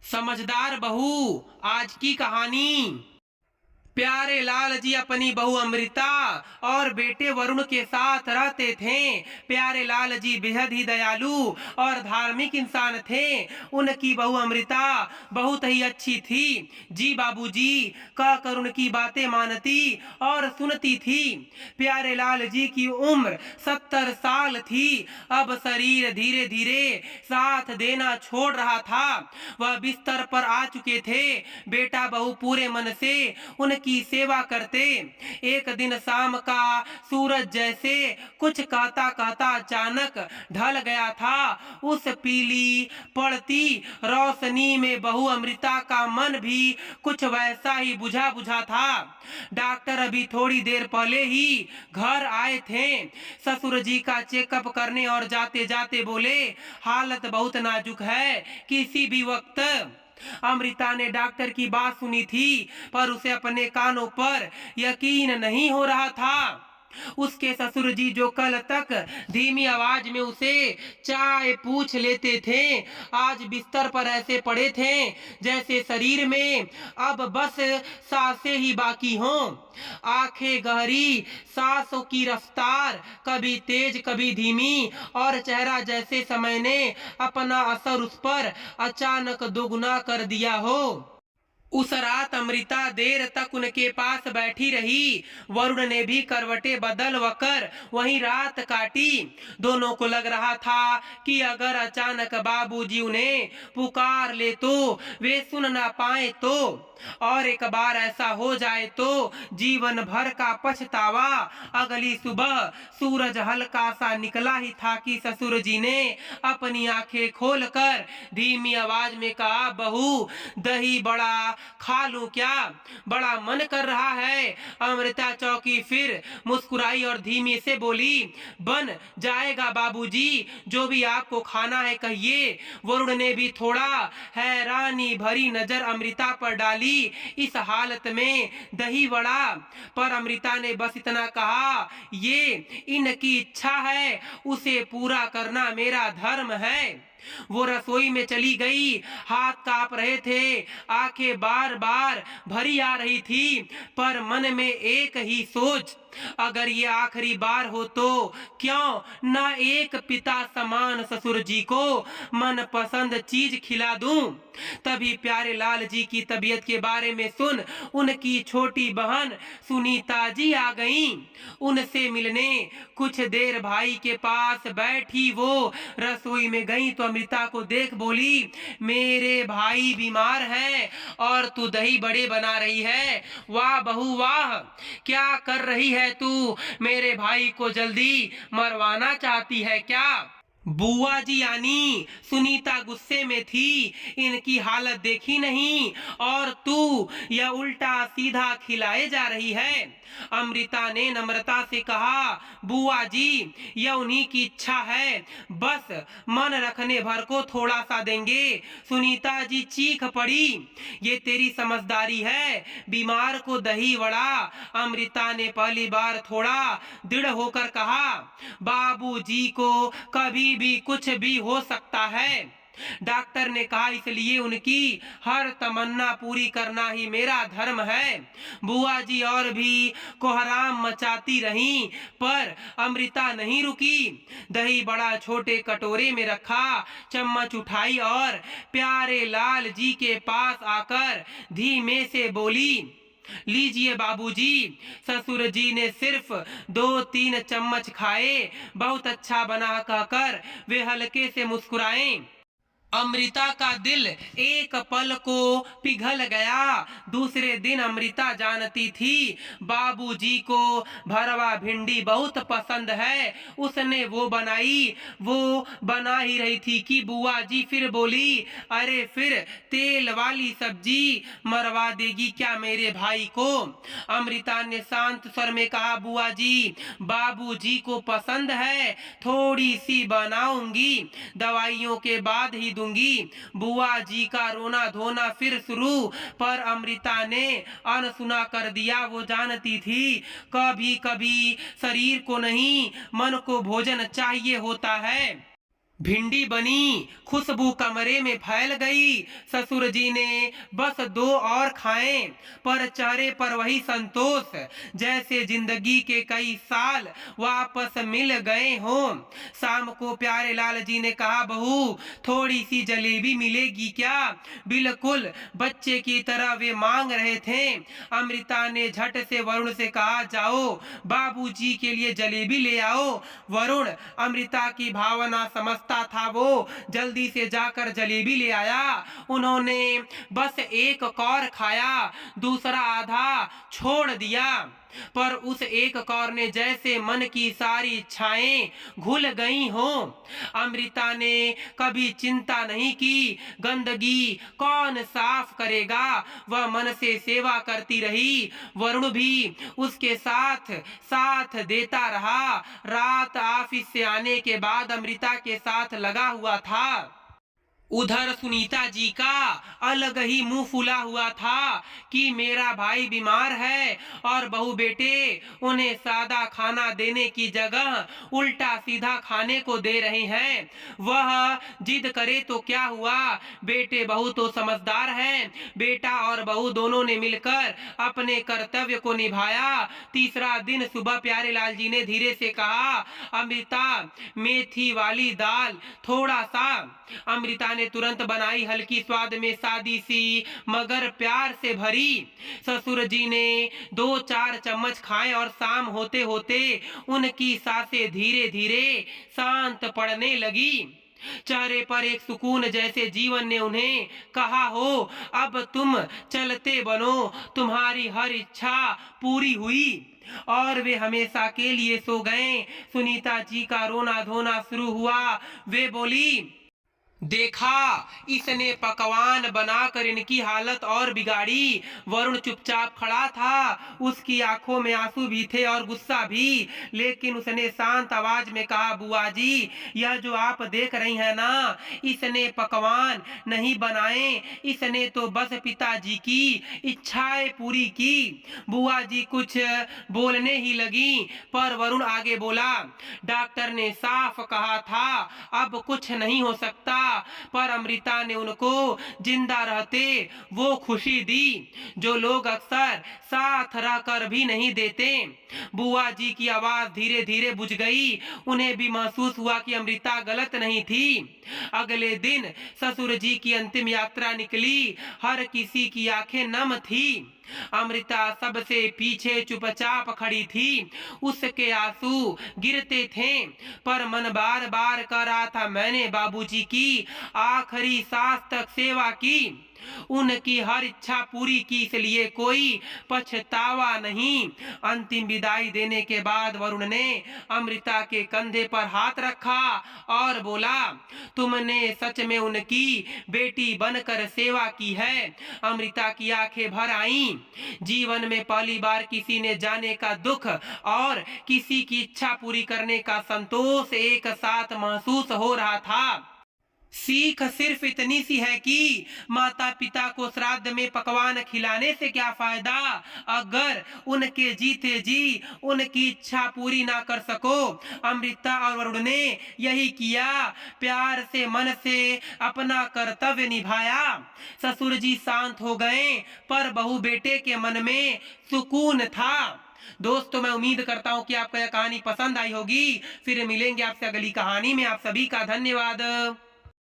समझदार बहू। आज की कहानी। प्यारे लाल जी अपनी बहू अमृता और बेटे वरुण के साथ रहते थे। प्यारे लाल जी बेहद ही दयालु और धार्मिक इंसान थे। उनकी बहू अमृता बहुत ही अच्छी थी। जी बाबूजी कहकर उनकी बातें मानती और सुनती थी। प्यारे लाल जी की उम्र 70 साल थी। अब शरीर धीरे धीरे साथ देना छोड़ रहा था। वह बिस्तर पर आ चुके थे। बेटा बहू पूरे मन से उनकी सेवा करते। एक दिन शाम का सूरज जैसे कुछ कहता कहता अचानक ढल गया था। उस पीली पड़ती रोशनी में बहू अमृता का मन भी कुछ वैसा ही बुझा बुझा था। डॉक्टर अभी थोड़ी देर पहले ही घर आए थे। ससुर जी का चेकअप करने और जाते जाते बोले, हालत बहुत नाजुक है, किसी भी वक्त। अमृता ने डॉक्टर की बात सुनी थी, पर उसे अपने कानों पर यकीन नहीं हो रहा था। उसके ससुर जी जो कल तक धीमी आवाज में उसे चाय पूछ लेते थे, आज बिस्तर पर ऐसे पड़े थे जैसे शरीर में अब बस सांसें ही बाकी हों। आंखें गहरी, सांसों की रफ्तार कभी तेज कभी धीमी, और चेहरा जैसे समय ने अपना असर उस पर अचानक दोगुना कर दिया हो। उस रात अमृता देर तक उनके पास बैठी रही। वरुण ने भी करवटें बदल वकर वहीं रात काटी। दोनों को लग रहा था कि अगर अचानक बाबूजी उन्हें पुकार ले तो वे सुन ना पाए, तो और एक बार ऐसा हो जाए तो जीवन भर का पछतावा। अगली सुबह सूरज हल्का सा निकला ही था कि ससुर जी ने अपनी आंखें खोलकर धीमी आवाज में कहा, बहू दही बड़ा खा लूं क्या? बड़ा मन कर रहा है। अमृता चौकी, फिर मुस्कुराई और धीमी से बोली, बन जाएगा बाबूजी, जो भी आपको खाना है कहिए। वरुण ने भी थोड़ा हैरानी भरी नजर अमृता पर डाली। इस हालत में दही वड़ा? पर अमृता ने बस इतना कहा, ये इनकी इच्छा है, उसे पूरा करना मेरा धर्म है। वो रसोई में चली गई। हाथ कांप रहे थे, आंखें बार बार भरी आ रही थी, पर मन में एक ही सोच, अगर ये आखिरी बार हो तो क्यों ना एक पिता समान ससुर जी को मनपसंद चीज खिला दूं। तभी प्यारे लाल जी की तबीयत के बारे में सुन उनकी छोटी बहन सुनीता जी आ गईं। उनसे मिलने कुछ देर भाई के पास बैठी वो रसोई में गई तो अमृता को देख बोली, मेरे भाई बीमार है और तू दही बड़े बना रही है। वाह बहू वाह, क्या कर रही है तू? मेरे भाई को जल्दी मरवाना चाहती है क्या? बुआ जी यानी सुनीता गुस्से में थी। इनकी हालत देखी नहीं और तू यह उल्टा सीधा खिलाए जा रही है। अमृता ने नम्रता से कहा, बुआ जी यह उन्हीं की इच्छा है, बस मन रखने भर को थोड़ा सा देंगे। सुनीता जी चीख पड़ी, ये तेरी समझदारी है, बीमार को दही वड़ा? अमृता ने पहली बार थोड़ा दृढ़ होकर कहा, बाबूजी को कभी भी कुछ भी हो सकता है। डॉक्टर ने कहा, इसलिए उनकी हर तमन्ना पूरी करना ही मेरा धर्म है। बुआ जी और भी कोहराम मचाती रहीं, पर अमृता नहीं रुकी। दही बड़ा छोटे कटोरे में रखा, चम्मच उठाई और प्यारे लाल जी के पास आकर धीमे से बोली, लीजिए बाबूजी। ससुर जी ने सिर्फ 2-3 चम्मच खाए। बहुत अच्छा बना कहकर वे हल्के से मुस्कुराए। अमृता का दिल एक पल को पिघल गया। दूसरे दिन अमृता जानती थी बाबूजी को भरवा भिंडी बहुत पसंद है। उसने वो बना ही रही थी कि बुआ जी फिर बोली, अरे फिर तेल वाली सब्जी मरवा देगी क्या मेरे भाई को? अमृता ने शांत स्वर में कहा, बुआ जी बाबूजी को पसंद है, थोड़ी सी बनाऊंगी, दवाइयों के बाद ही दूंगी। बुआ जी का रोना धोना फिर शुरू, पर अमृता ने अनसुना कर दिया। वो जानती थी कभी कभी शरीर को नहीं मन को भोजन चाहिए होता है। भिंडी बनी, खुशबू कमरे में फैल गई। ससुर जी ने बस 2 और खाए, पर चेहरे पर वही संतोष, जैसे जिंदगी के कई साल वापस मिल गए हों। शाम को प्यारे लाल जी ने कहा, बहू थोड़ी सी जलेबी मिलेगी क्या? बिल्कुल बच्चे की तरह वे मांग रहे थे। अमृता ने झट से वरुण से कहा, जाओ बाबूजी के लिए जलेबी ले आओ। वरुण अमृता की भावना समझता था, वो जल्दी से जाकर जलेबी ले आया। उन्होंने बस एक कौर खाया, दूसरा आधा छोड़ दिया, पर उस एक कौर ने जैसे मन की सारी इच्छाएं घुल गई हों। अमृता ने कभी चिंता नहीं की, गंदगी कौन साफ करेगा, वह मन से सेवा करती रही। वरुण भी उसके साथ साथ देता रहा। रात ऑफिस से आने के बाद अमृता के साथ लगा हुआ था। उधर सुनीता जी का अलग ही मुंह फूला हुआ था कि मेरा भाई बीमार है और बहू बेटे उन्हें सादा खाना देने की जगह उल्टा सीधा खाने को दे रहे हैं। वह जिद करे तो क्या हुआ, बेटे बहू तो समझदार हैं। बेटा और बहू दोनों ने मिलकर अपने कर्तव्य को निभाया। तीसरा दिन सुबह प्यारे लाल जी ने धीरे से कहा, अमृता मेथी वाली दाल थोड़ा सा। अमृता ने तुरंत बनाई, हल्की स्वाद में सादी सी मगर प्यार से भरी। ससुर जी ने 2-4 चम्मच खाए और शाम होते होते उनकी सांसें धीरे धीरे शांत पड़ने लगी। चेहरे पर एक सुकून, जैसे जीवन ने उन्हें कहा हो, अब तुम चलते बनो, तुम्हारी हर इच्छा पूरी हुई। और वे हमेशा के लिए सो गए। सुनीता जी का रोना धोना शुरू हुआ। वे बोली, देखा इसने पकवान बनाकर इनकी हालत और बिगाड़ी। वरुण चुपचाप खड़ा था, उसकी आंखों में आंसू भी थे और गुस्सा भी, लेकिन उसने शांत आवाज में कहा, बुआ जी यह जो आप देख रही हैं ना, इसने पकवान नहीं बनाए, इसने तो बस पिताजी की इच्छाएं पूरी की। बुआ जी कुछ बोलने ही लगी, पर वरुण आगे बोला, डॉक्टर ने साफ कहा था अब कुछ नहीं हो सकता, पर अमृता ने उनको जिंदा रहते वो खुशी दी जो लोग अक्सर साथ रहकर भी नहीं देते। बुआ जी की आवाज धीरे धीरे बुझ गई। उन्हें भी महसूस हुआ कि अमृता गलत नहीं थी। अगले दिन ससुर जी की अंतिम यात्रा निकली। हर किसी की आंखें नम थी। अमृता सबसे पीछे चुपचाप खड़ी थी। उसके आंसू गिरते थे, पर मन बार बार कह रहा था, मैंने बाबूजी की आखिरी सांस तक सेवा की, उनकी हर इच्छा पूरी की, इसलिए कोई पछतावा नहीं। अंतिम विदाई देने के बाद वरुण ने अमृता के कंधे पर हाथ रखा और बोला, तुमने सच में उनकी बेटी बनकर सेवा की है। अमृता की आंखें भर आईं। जीवन में पहली बार किसी ने जाने का दुख और किसी की इच्छा पूरी करने का संतोष एक साथ महसूस हो रहा था। सीख सिर्फ इतनी सी है कि माता पिता को श्राद्ध में पकवान खिलाने से क्या फायदा अगर उनके जीते जी उनकी इच्छा पूरी ना कर सको। अमृता और वरुण ने यही किया, प्यार से मन से अपना कर्तव्य निभाया। ससुर जी शांत हो गए, पर बहू बेटे के मन में सुकून था। दोस्तों, मैं उम्मीद करता हूँ कि आपको यह कहानी पसंद आई होगी। फिर मिलेंगे आपसे अगली कहानी में। आप सभी का धन्यवाद।